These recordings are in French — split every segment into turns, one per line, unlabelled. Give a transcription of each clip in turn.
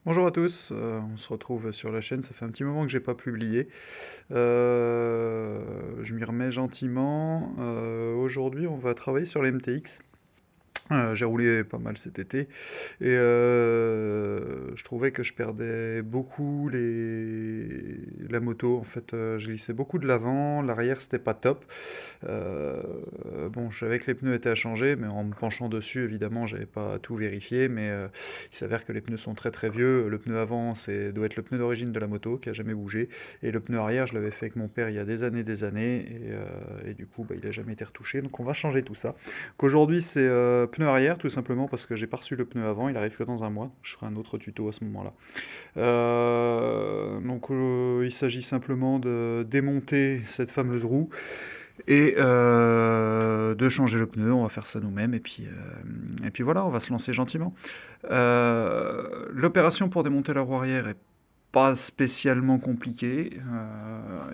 Bonjour à tous, on se retrouve sur la chaîne, ça fait un petit moment que j'ai pas publié. Je m'y remets gentiment. Aujourd'hui, on va travailler sur les MTX. J'ai roulé pas mal cet été et je trouvais que je perdais beaucoup la moto. En fait, je glissais beaucoup de l'avant, l'arrière c'était pas top. Euh, bon, je savais que les pneus étaient à changer, mais en me penchant dessus, évidemment, j'avais pas tout vérifié. Mais il s'avère que les pneus sont très très vieux. Le pneu avant, doit être le pneu d'origine de la moto qui a jamais bougé, et le pneu arrière, je l'avais fait avec mon père il y a des années, et du coup, bah, il a jamais été retouché. Donc on va changer tout ça. Qu'aujourd'hui, c'est pneu arrière, tout simplement parce que j'ai pas reçu le pneu avant. Il arrive que dans un mois. Je ferai un autre tuto à ce moment-là. Il s'agit simplement de démonter cette fameuse roue et de changer le pneu. On va faire ça nous-mêmes et puis voilà, on va se lancer gentiment. L'opération pour démonter la roue arrière est pas spécialement compliqué.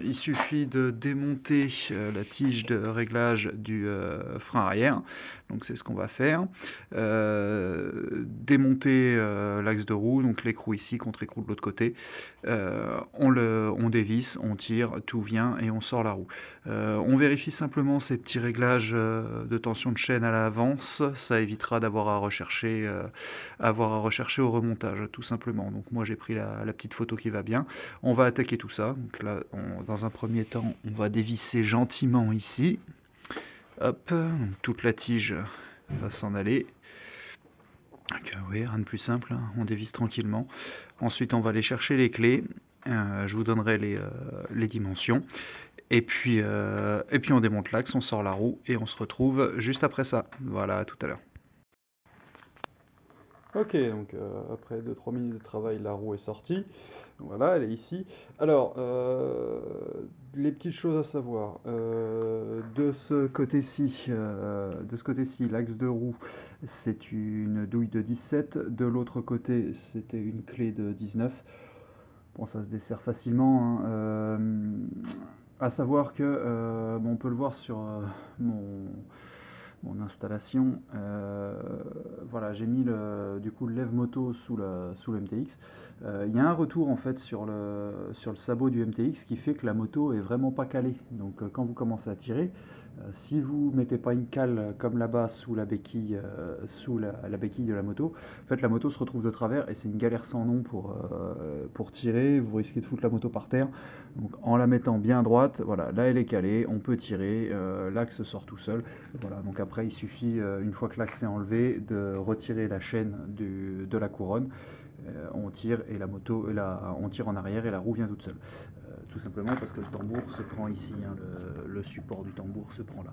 Il suffit de démonter la tige de réglage du frein arrière. Donc c'est ce qu'on va faire. Démonter l'axe de roue, donc l'écrou ici contre l'écrou de l'autre côté. On dévisse, on tire, tout vient et on sort la roue. On vérifie simplement ces petits réglages de tension de chaîne à l'avance. Ça évitera avoir à rechercher au remontage, tout simplement. Donc moi j'ai pris la petite photo qui va bien. On va attaquer tout ça. Donc là, dans un premier temps, on va dévisser gentiment ici. Hop, donc toute la tige va s'en aller. Donc, oui, rien de plus simple, hein. On dévisse tranquillement. Ensuite, on va aller chercher les clés. Je vous donnerai les dimensions. Et puis on démonte l'axe, on sort la roue et on se retrouve juste après ça. Voilà, à tout à l'heure. Ok, donc après 2-3 minutes de travail, la roue est sortie. Voilà, elle est ici. Alors, les petites choses à savoir. De ce côté-ci, l'axe de roue, c'est une douille de 17. De l'autre côté, c'était une clé de 19. Bon, ça se dessert facilement, hein. À savoir que, bon, on peut le voir sur mon installation. Voilà, j'ai mis du coup le lève-moto sous le MTX. Il y a un retour en fait sur le sabot du MTX qui fait que la moto est vraiment pas calée. Donc quand vous commencez à tirer, si vous mettez pas une cale comme là-bas sous la béquille, la béquille de la moto, en fait la moto se retrouve de travers et c'est une galère sans nom pour tirer. Vous risquez de foutre la moto par terre. Donc en la mettant bien droite, voilà, là elle est calée, on peut tirer, l'axe sort tout seul. Voilà, donc après il suffit, une fois que l'axe est enlevé, de retirer la chaîne de la couronne. On tire et on tire en arrière et la roue vient toute seule. Tout simplement parce que le tambour se prend ici, hein, le support du tambour se prend là.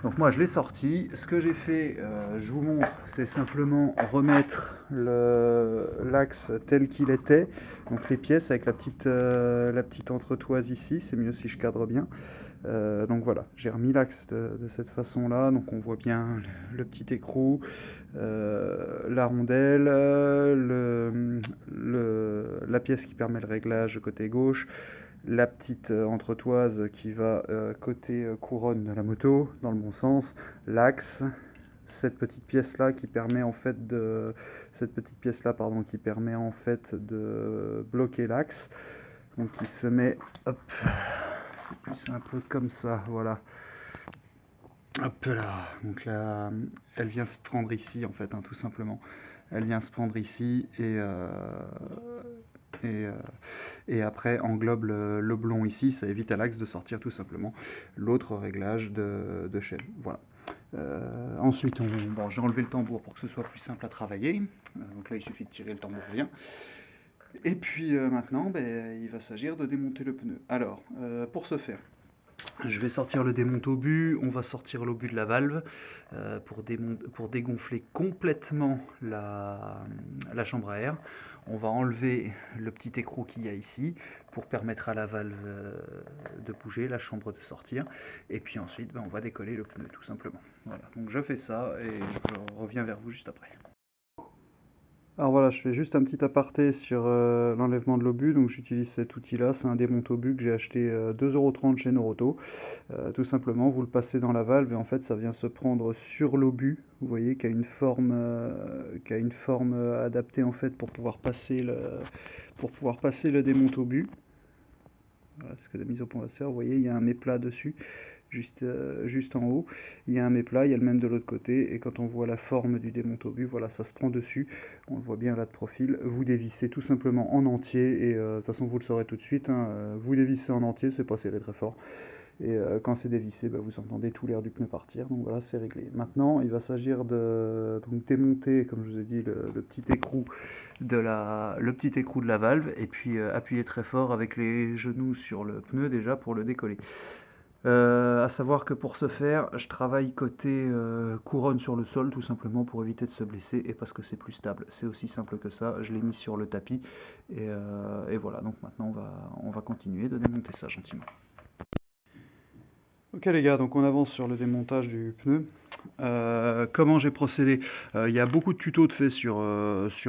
Donc moi je l'ai sorti. Ce que j'ai fait, je vous montre, c'est simplement remettre l'axe tel qu'il était. Donc les pièces avec la petite entretoise ici, c'est mieux si je cadre bien. Donc voilà, j'ai remis l'axe de cette façon-là. Donc on voit bien le petit écrou, la rondelle, la pièce qui permet le réglage côté gauche, la petite entretoise qui va côté couronne de la moto, dans le bon sens, l'axe, cette petite pièce là qui permet en fait de bloquer l'axe. Donc il se met, hop, c'est plus simple comme ça, voilà. Hop là, donc là, elle vient se prendre ici en fait, hein, tout simplement. Elle vient se prendre ici et, euh, et après englobe le blond ici, ça évite à l'axe de sortir tout simplement l'autre réglage de chaîne. Voilà. Ensuite, bon, j'ai enlevé le tambour pour que ce soit plus simple à travailler. Donc là, il suffit de tirer, le tambour revient. Et puis maintenant, ben, il va s'agir de démonter le pneu. Alors, pour ce faire, je vais sortir le démonte-obus, on va sortir l'obus de la valve pour dégonfler complètement la chambre à air. On va enlever le petit écrou qu'il y a ici pour permettre à la valve de bouger, la chambre de sortir. Et puis ensuite, ben, on va décoller le pneu tout simplement. Voilà, donc je fais ça et je reviens vers vous juste après. Alors voilà, je fais juste un petit aparté sur l'enlèvement de l'obus. Donc j'utilise cet outil-là, c'est un démonte-obus que j'ai acheté 2,30 € chez Noroto. Tout simplement, vous le passez dans la valve et en fait ça vient se prendre sur l'obus. Vous voyez qui a une forme adaptée en fait pour pouvoir passer le démonte-obus. Voilà ce que la mise au point va se faire. Vous voyez, il y a un méplat dessus, juste en haut. Il y a un méplat, il y a le même de l'autre côté. Et quand on voit la forme du démonte-obus, voilà, ça se prend dessus. On le voit bien là de profil. Vous dévissez tout simplement en entier. Et de toute façon, vous le saurez tout de suite, hein, vous dévissez en entier, c'est pas serré très fort. Et quand c'est dévissé, bah, vous entendez tout l'air du pneu partir. Donc voilà, c'est réglé. Maintenant, il va s'agir de donc, démonter, comme je vous ai dit, le petit écrou de la valve et puis appuyer très fort avec les genoux sur le pneu déjà pour le décoller. À savoir que pour ce faire, je travaille côté couronne sur le sol tout simplement pour éviter de se blesser et parce que c'est plus stable. C'est aussi simple que ça. Je l'ai mis sur le tapis et voilà. Donc maintenant on va continuer de démonter ça gentiment. Ok les gars, donc on avance sur le démontage du pneu. Comment j'ai procédé? Il y a beaucoup de tutos de faits sur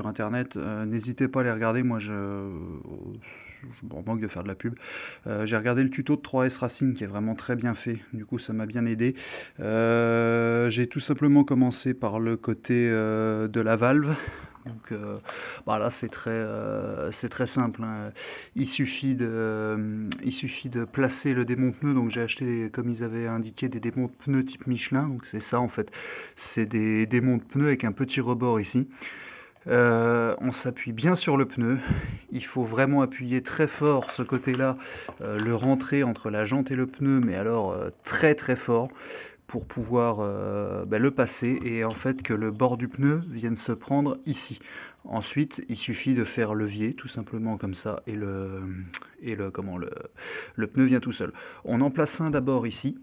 internet. N'hésitez pas à les regarder. Moi je me manque de faire de la pub. J'ai regardé le tuto de 3S Racing qui est vraiment très bien fait. Du coup ça m'a bien aidé. J'ai tout simplement commencé par le côté de la valve. Donc bah là c'est très simple, hein. Il suffit de placer le démonte-pneu. Donc j'ai acheté, comme ils avaient indiqué, des démonte-pneus type Michelin. Donc c'est ça en fait. C'est des démonte-pneus avec un petit rebord ici. On s'appuie bien sur le pneu. Il faut vraiment appuyer très fort ce côté-là, le rentrer entre la jante et le pneu, mais alors très très fort pour pouvoir bah, le passer et en fait que le bord du pneu vienne se prendre ici. Ensuite, il suffit de faire levier tout simplement comme ça et le pneu vient tout seul. On en place un d'abord ici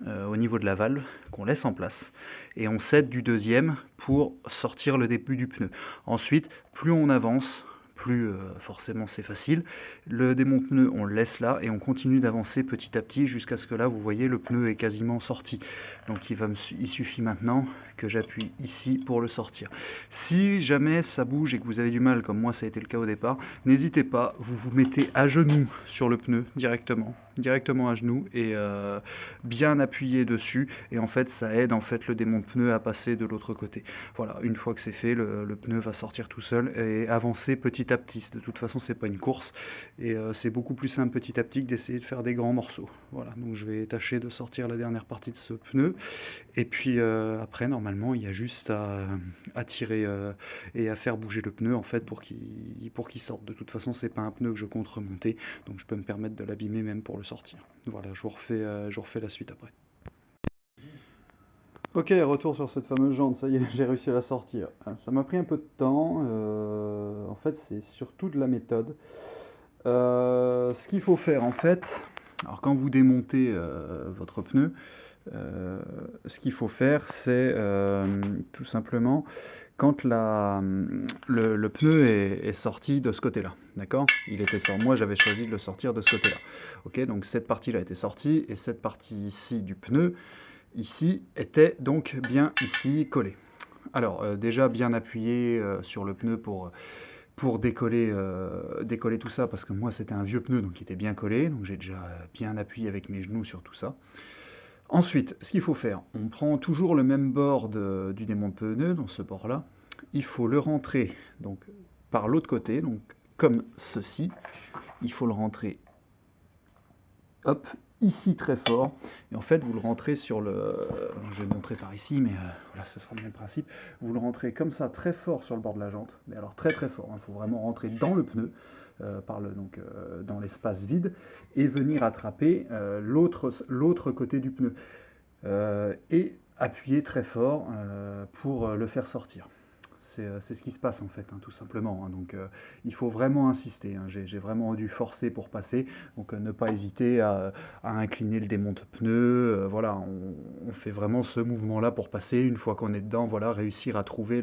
au niveau de la valve qu'on laisse en place et on cède du deuxième pour sortir le début du pneu. Ensuite, plus on avance, plus forcément c'est facile. Le démonte-pneu, on le laisse là et on continue d'avancer petit à petit jusqu'à ce que là, vous voyez, le pneu est quasiment sorti. Donc il suffit maintenant que j'appuie ici pour le sortir. Si jamais ça bouge et que vous avez du mal, comme moi ça a été le cas au départ, n'hésitez pas, vous vous mettez à genoux sur le pneu directement à genoux et bien appuyer dessus et en fait ça aide en fait le démonte-pneu à passer de l'autre côté. Voilà, une fois que c'est fait, le pneu va sortir tout seul et avancer petit à petit. De toute façon, c'est pas une course et c'est beaucoup plus simple petit à petit que d'essayer de faire des grands morceaux. Voilà, donc je vais tâcher de sortir la dernière partie de ce pneu et puis après, normalement, il y a juste à tirer et à faire bouger le pneu en fait pour qu'il sorte. De toute façon, c'est pas un pneu que je compte remonter, donc je peux me permettre de l'abîmer même pour le sortir. Voilà, je vous refais la suite après. Ok, retour sur cette fameuse jante, ça y est, j'ai réussi à la sortir. Ça m'a pris un peu de temps, en fait c'est surtout de la méthode. Ce qu'il faut faire en fait, alors quand vous démontez votre pneu, ce qu'il faut faire c'est tout simplement quand le pneu est sorti de ce côté-là, d'accord? Il était sorti, moi j'avais choisi de le sortir de ce côté-là. Ok, donc cette partie-là était sortie et cette partie ici du pneu ici était donc bien ici collé. Alors déjà bien appuyé sur le pneu pour décoller tout ça parce que moi c'était un vieux pneu donc il était bien collé, donc j'ai déjà bien appuyé avec mes genoux sur tout ça. Ensuite, ce qu'il faut faire, on prend toujours le même bord du démonte-pneu, dans ce bord-là. Il faut le rentrer donc par l'autre côté, donc comme ceci. Il faut le rentrer hop, ici très fort, et en fait vous le rentrez sur le, je vais le montrer par ici, mais voilà, ce sera le même principe, vous le rentrez comme ça très fort sur le bord de la jante, mais alors très très fort, il faut vraiment rentrer dans le pneu, dans l'espace vide, et venir attraper l'autre côté du pneu, et appuyer très fort pour le faire sortir. C'est ce qui se passe en fait, hein, tout simplement. Hein. Donc il faut vraiment insister. Hein. J'ai vraiment dû forcer pour passer. Donc ne pas hésiter à incliner le démonte-pneu. Voilà, on fait vraiment ce mouvement-là pour passer. Une fois qu'on est dedans, voilà, réussir à trouver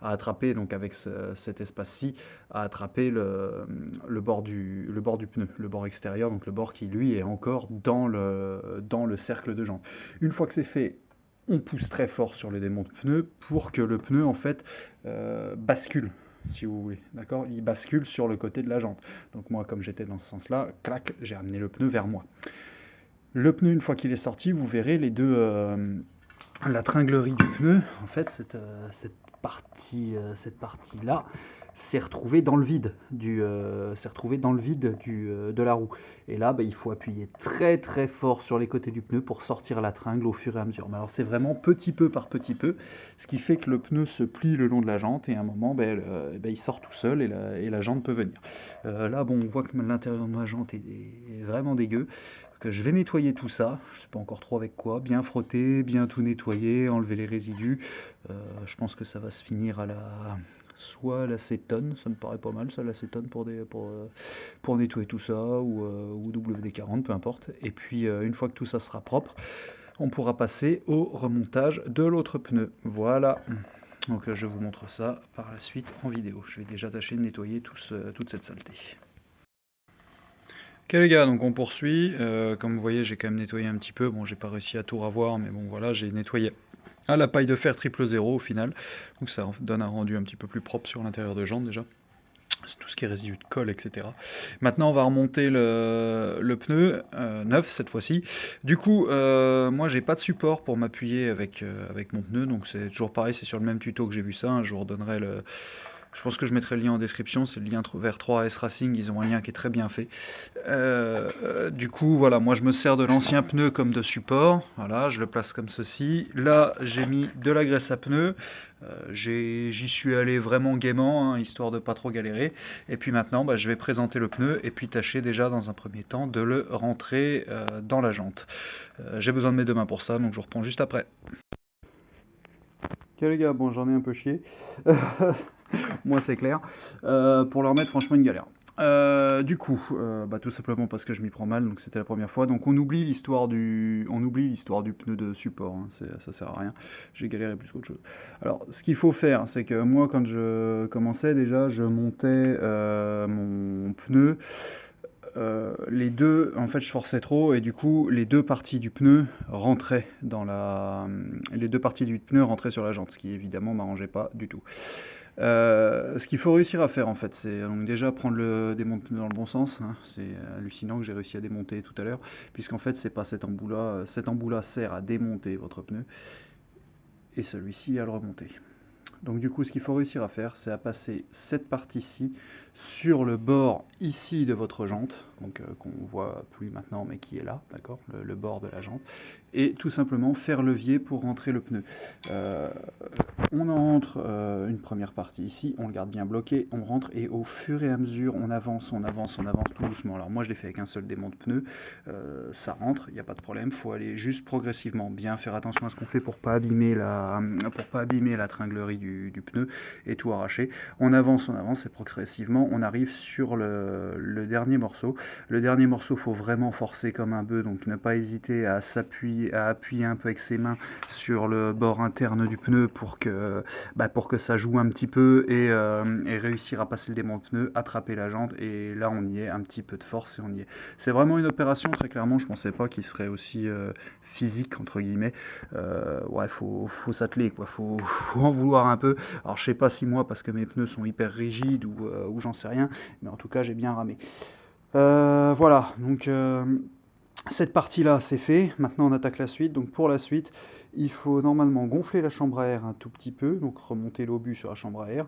à attraper, donc avec cet espace-ci, à attraper le bord du pneu, le bord extérieur, donc le bord qui lui est encore dans le cercle de jante. Une fois que c'est fait, on pousse très fort sur le démonte-pneu pour que le pneu en fait bascule. si vous voulez, d'accord? Il bascule sur le côté de la jante. Donc moi, comme j'étais dans ce sens-là, clac, j'ai amené le pneu vers moi. Le pneu, une fois qu'il est sorti, vous verrez les deux, la tringlerie du pneu, en fait, cette partie-là s'est retrouvée dans le vide de la roue. Et là, bah, il faut appuyer très très fort sur les côtés du pneu pour sortir la tringle au fur et à mesure. Mais alors c'est vraiment petit peu par petit peu, ce qui fait que le pneu se plie le long de la jante et à un moment, bah, il sort tout seul et la jante peut venir. Là, bon, on voit que l'intérieur de ma jante est vraiment dégueu. Que je vais nettoyer tout ça, je ne sais pas encore trop avec quoi, bien frotter, bien tout nettoyer, enlever les résidus. Je pense que ça va se finir à soit l'acétone, ça me paraît pas mal ça, l'acétone pour nettoyer tout ça, ou WD-40, peu importe. Et puis une fois que tout ça sera propre, on pourra passer au remontage de l'autre pneu. Voilà. Donc je vous montre ça par la suite en vidéo. Je vais déjà tâcher de nettoyer toute cette saleté. Ok les gars, donc on poursuit. Comme vous voyez, j'ai quand même nettoyé un petit peu. Bon, j'ai pas réussi à tout ravoir, mais bon voilà, j'ai nettoyé à la paille de fer 000 au final. Donc ça donne un rendu un petit peu plus propre sur l'intérieur de jante déjà. C'est tout ce qui est résidu de colle, etc. Maintenant, on va remonter le pneu neuf cette fois-ci. Du coup, moi, j'ai pas de support pour m'appuyer avec mon pneu, donc c'est toujours pareil, c'est sur le même tuto que j'ai vu ça. Je vous redonnerai le. Je pense que je mettrai le lien en description, c'est le lien vers 3S Racing, ils ont un lien qui est très bien fait. Du coup, voilà, moi je me sers de l'ancien pneu comme de support. Voilà, je le place comme ceci. Là, j'ai mis de la graisse à pneu. J'y suis allé vraiment gaiement, hein, histoire de pas trop galérer. Et puis maintenant, bah, je vais présenter le pneu et puis tâcher déjà dans un premier temps de le rentrer dans la jante. J'ai besoin de mes deux mains pour ça, donc je reprends juste après. Ok les gars, bon j'en ai un peu chié. Moi c'est clair. Pour le remettre, franchement, une galère. Bah, tout simplement parce que je m'y prends mal, donc c'était la première fois. Donc on oublie l'histoire du pneu de support, hein, ça sert à rien. J'ai galéré plus qu'autre chose. Alors, ce qu'il faut faire, c'est que moi, quand je commençais déjà, je montais mon pneu. Les deux, en fait, je forçais trop et du coup, les deux parties du pneu rentraient sur la jante, ce qui évidemment m'arrangeait pas du tout. Ce qu'il faut réussir à faire en fait, c'est donc déjà prendre le démonte-pneu dans le bon sens, hein. C'est hallucinant que j'ai réussi à démonter tout à l'heure, puisqu'en fait c'est pas cet embout-là. Cet embout-là sert à démonter votre pneu et celui-ci à le remonter. Donc du coup, ce qu'il faut réussir à faire, c'est à passer cette partie-ci sur le bord ici de votre jante, donc qu'on voit plus maintenant, mais qui est là, d'accord, le bord de la jante, et tout simplement faire levier pour rentrer le pneu. Euh, on entre une première partie ici, on le garde bien bloqué, on rentre et au fur et à mesure, on avance tout doucement. Alors moi, je l'ai fait avec un seul démonte pneu, ça rentre, il n'y a pas de problème, il faut aller juste progressivement, bien faire attention à ce qu'on fait pour pas abîmer la tringlerie du pneu et tout arracher. On avance et progressivement, on arrive sur le dernier morceau. Le dernier morceau, faut vraiment forcer comme un bœuf, donc ne pas hésiter à appuyer un peu avec ses mains sur le bord interne du pneu pour que ça joue un petit peu et réussir à passer le démonte-pneu, attraper la jante et là on y est, un petit peu de force et on y est. C'est vraiment une opération, très clairement, je pensais pas qu'il serait aussi physique entre guillemets. Ouais, faut s'atteler quoi, faut en vouloir un peu. Alors je sais pas si moi parce que mes pneus sont hyper rigides ou j'en sais rien, mais en tout cas j'ai bien ramé. Voilà, donc cette partie-là, c'est fait. Maintenant, on attaque la suite. Donc, pour la suite, il faut normalement gonfler la chambre à air un tout petit peu. Donc, remonter l'obus sur la chambre à air.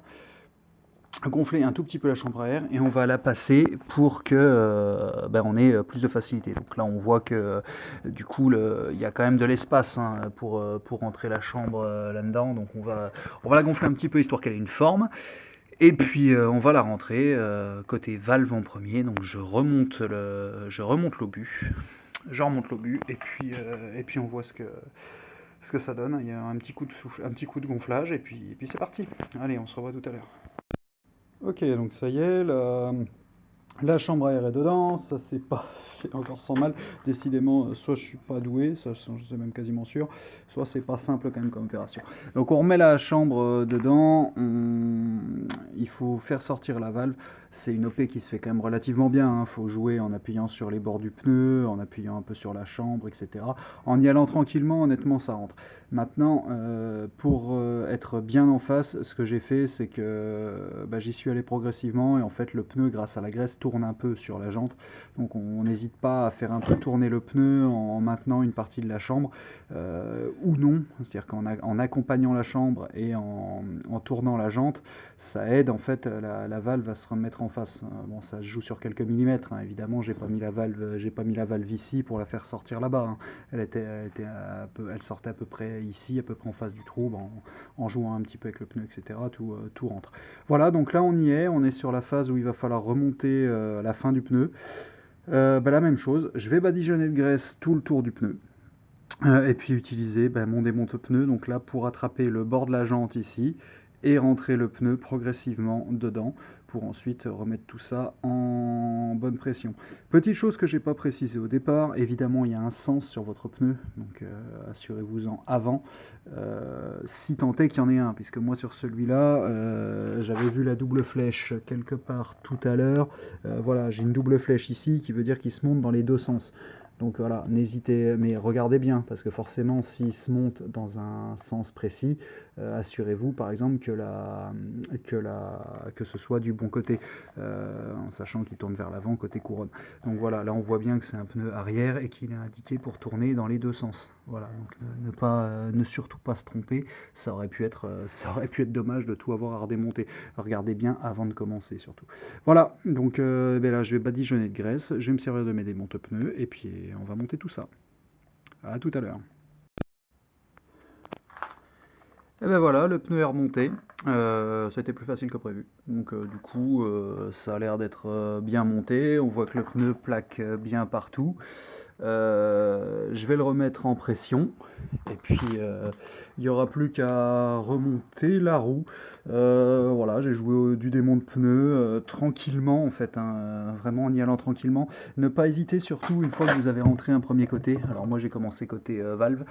Gonfler un tout petit peu la chambre à air et on va la passer pour que on ait plus de facilité. Donc là, on voit que du coup, il y a quand même de l'espace, hein, pour rentrer la chambre là-dedans. Donc, on va la gonfler un petit peu histoire qu'elle ait une forme. Et puis on va la rentrer côté valve en premier, donc je remonte l'obus, et puis on voit ce que ça donne. Il y a un petit coup de souffle, un petit coup de gonflage et puis c'est parti. Allez, on se revoit tout à l'heure. Ok, donc ça y est, La chambre à air est dedans, ça c'est pas fait encore sans mal. Décidément, soit je suis pas doué, ça je suis même quasiment sûr, soit c'est pas simple quand même comme opération. Donc on remet la chambre dedans, il faut faire sortir la valve. C'est une OP qui se fait quand même relativement bien, hein. Faut jouer en appuyant sur les bords du pneu, en appuyant un peu sur la chambre, etc. En y allant tranquillement, honnêtement ça rentre. Maintenant, pour être bien en face, ce que j'ai fait, c'est que bah, j'y suis allé progressivement et en fait le pneu, grâce à la graisse, tourne un peu sur la jante. Donc on n'hésite pas à faire un peu tourner le pneu en maintenant une partie de la chambre ou non. C'est-à-dire qu'en accompagnant la chambre et en tournant la jante, ça aide en fait la valve à se remettre en face. Bon, ça se joue sur quelques millimètres, hein. Évidemment, j'ai pas mis la valve ici pour la faire sortir là-bas, hein. Elle sortait à peu près ici, à peu près en face du trou, en jouant un petit peu avec le pneu, etc. Tout rentre. Voilà, donc là on y est, on est sur la phase où il va falloir remonter la fin du pneu. Bah, la même chose, je vais badigeonner de graisse tout le tour du pneu. Et puis utiliser mon démonte-pneu, donc là pour attraper le bord de la jante ici et rentrer le pneu progressivement dedans pour ensuite remettre tout ça en bonne pression. Petite chose que j'ai pas précisé au départ, évidemment il y a un sens sur votre pneu, donc assurez-vous-en avant, si tant est qu'il y en ait un, puisque moi sur celui-là, j'avais vu la double flèche quelque part tout à l'heure. Voilà, j'ai une double flèche ici qui veut dire qu'il se monte dans les deux sens. Donc voilà, n'hésitez, mais regardez bien, parce que forcément, s'il se monte dans un sens précis, assurez-vous par exemple que ce soit du bon côté, en sachant qu'il tourne vers l'avant côté couronne. Donc voilà, là on voit bien que c'est un pneu arrière et qu'il est indiqué pour tourner dans les deux sens. Voilà, donc ne surtout pas se tromper, ça aurait pu être dommage de tout avoir à redémonter. Regardez bien avant de commencer surtout. Voilà, donc là je vais badigeonner de graisse, je vais me servir de mes démonte-pneus et puis on va monter tout ça. À tout à l'heure. Et ben voilà, le pneu est remonté. Ça a été plus facile que prévu. Donc du coup, ça a l'air d'être bien monté. On voit que le pneu plaque bien partout. Je vais le remettre en pression. Et puis, il n'y aura plus qu'à remonter la roue. Voilà, j'ai joué du démonte pneu tranquillement, en fait, hein, vraiment en y allant tranquillement. Ne pas hésiter, surtout une fois que vous avez rentré un premier côté. Alors moi, j'ai commencé côté valve.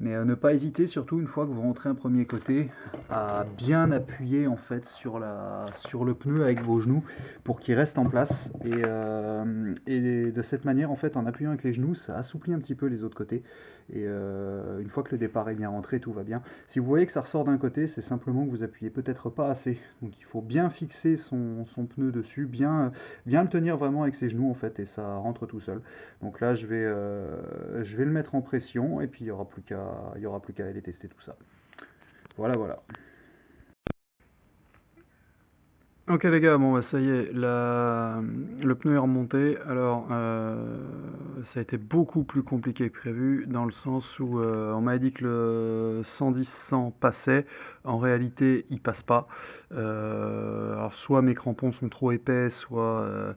Mais ne pas hésiter, surtout une fois que vous rentrez un premier côté, à bien appuyer en fait sur le pneu avec vos genoux pour qu'il reste en place. Et de cette manière, en fait, en appuyant avec les genoux, ça assouplit un petit peu les autres côtés. Et une fois que le départ est bien rentré, tout va bien. Si vous voyez que ça ressort d'un côté, c'est simplement que vous appuyez peut-être pas assez. Donc il faut bien fixer son pneu dessus, bien le tenir vraiment avec ses genoux en fait, et ça rentre tout seul. Donc là, je vais le mettre en pression et puis il y aura plus qu'à aller tester tout ça. Voilà, voilà. Ok les gars, bon bah ça y est, le pneu est remonté. Alors ça a été beaucoup plus compliqué que prévu dans le sens où on m'a dit que le 110-100 passait. En réalité, il passe pas. Alors soit mes crampons sont trop épais, soit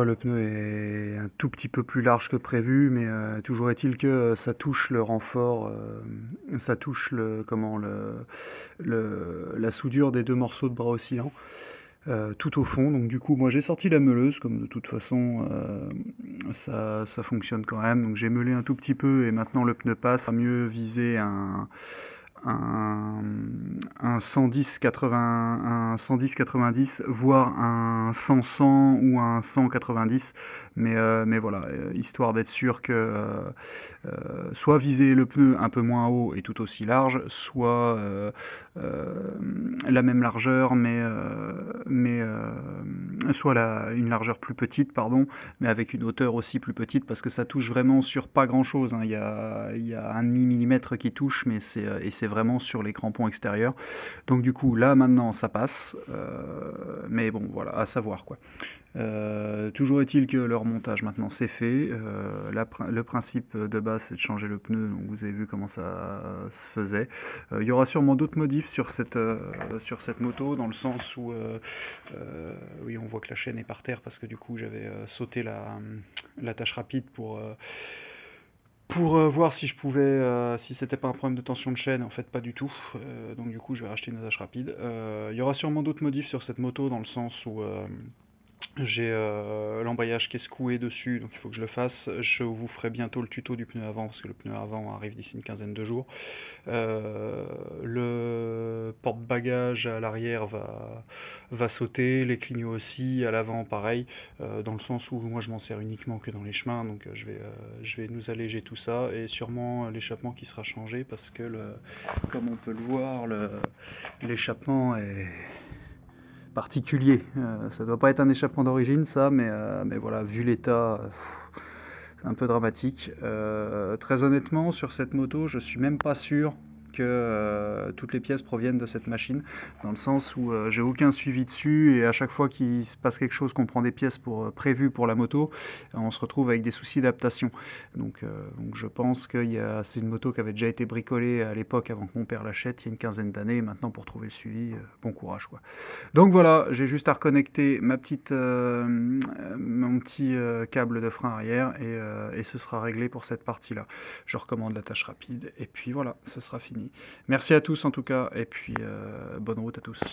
le pneu est un tout petit peu plus large que prévu, mais toujours est-il que ça touche le renfort, ça touche la soudure des deux morceaux de bras oscillants tout au fond. Donc du coup, moi j'ai sorti la meuleuse, comme de toute façon ça fonctionne quand même. Donc j'ai meulé un tout petit peu et maintenant le pneu passe. À mieux viser un, un 110-90, voire un 100-100 ou un 190. Mais voilà, histoire d'être sûr que soit viser le pneu un peu moins haut et tout aussi large, soit la même largeur, soit une largeur plus petite, pardon, mais avec une hauteur aussi plus petite, parce que ça touche vraiment sur pas grand-chose, hein. Il y a un demi-millimètre qui touche, et c'est vraiment sur les crampons extérieurs. Donc du coup, là maintenant, ça passe, mais bon, voilà, à savoir quoi. Toujours est-il que le remontage maintenant c'est fait. Le principe de base c'est de changer le pneu, donc vous avez vu comment ça se faisait. Il y aura sûrement d'autres modifs sur cette moto, dans le sens où oui, on voit que la chaîne est par terre parce que du coup j'avais sauté la tâche rapide pour voir si je pouvais, si c'était pas un problème de tension de chaîne. En fait pas du tout. Donc du coup je vais racheter une attache rapide. Il y aura sûrement d'autres modifs sur cette moto, dans le sens où J'ai l'embrayage qui est secoué dessus, donc il faut que je le fasse. Je vous ferai bientôt le tuto du pneu avant, parce que le pneu avant arrive d'ici une quinzaine de jours. Le porte-bagages à l'arrière va sauter, les clignots aussi, à l'avant pareil, dans le sens où moi je m'en sers uniquement que dans les chemins, donc je vais nous alléger tout ça, et sûrement l'échappement qui sera changé, parce que comme on peut le voir, l'échappement est particulier. Ça doit pas être un échappement d'origine, ça, mais voilà, vu l'état, c'est un peu dramatique. Très honnêtement, sur cette moto, je suis même pas sûr que toutes les pièces proviennent de cette machine, dans le sens où j'ai aucun suivi dessus et à chaque fois qu'il se passe quelque chose, qu'on prend des pièces prévues pour la moto, on se retrouve avec des soucis d'adaptation. Donc je pense que c'est une moto qui avait déjà été bricolée à l'époque avant que mon père l'achète, il y a une quinzaine d'années, et maintenant pour trouver le suivi, bon courage quoi. Donc voilà, j'ai juste à reconnecter mon petit câble de frein arrière et ce sera réglé pour cette partie-là. Je recommande la tâche rapide et puis voilà, ce sera fini. Merci à tous en tout cas et puis bonne route à tous.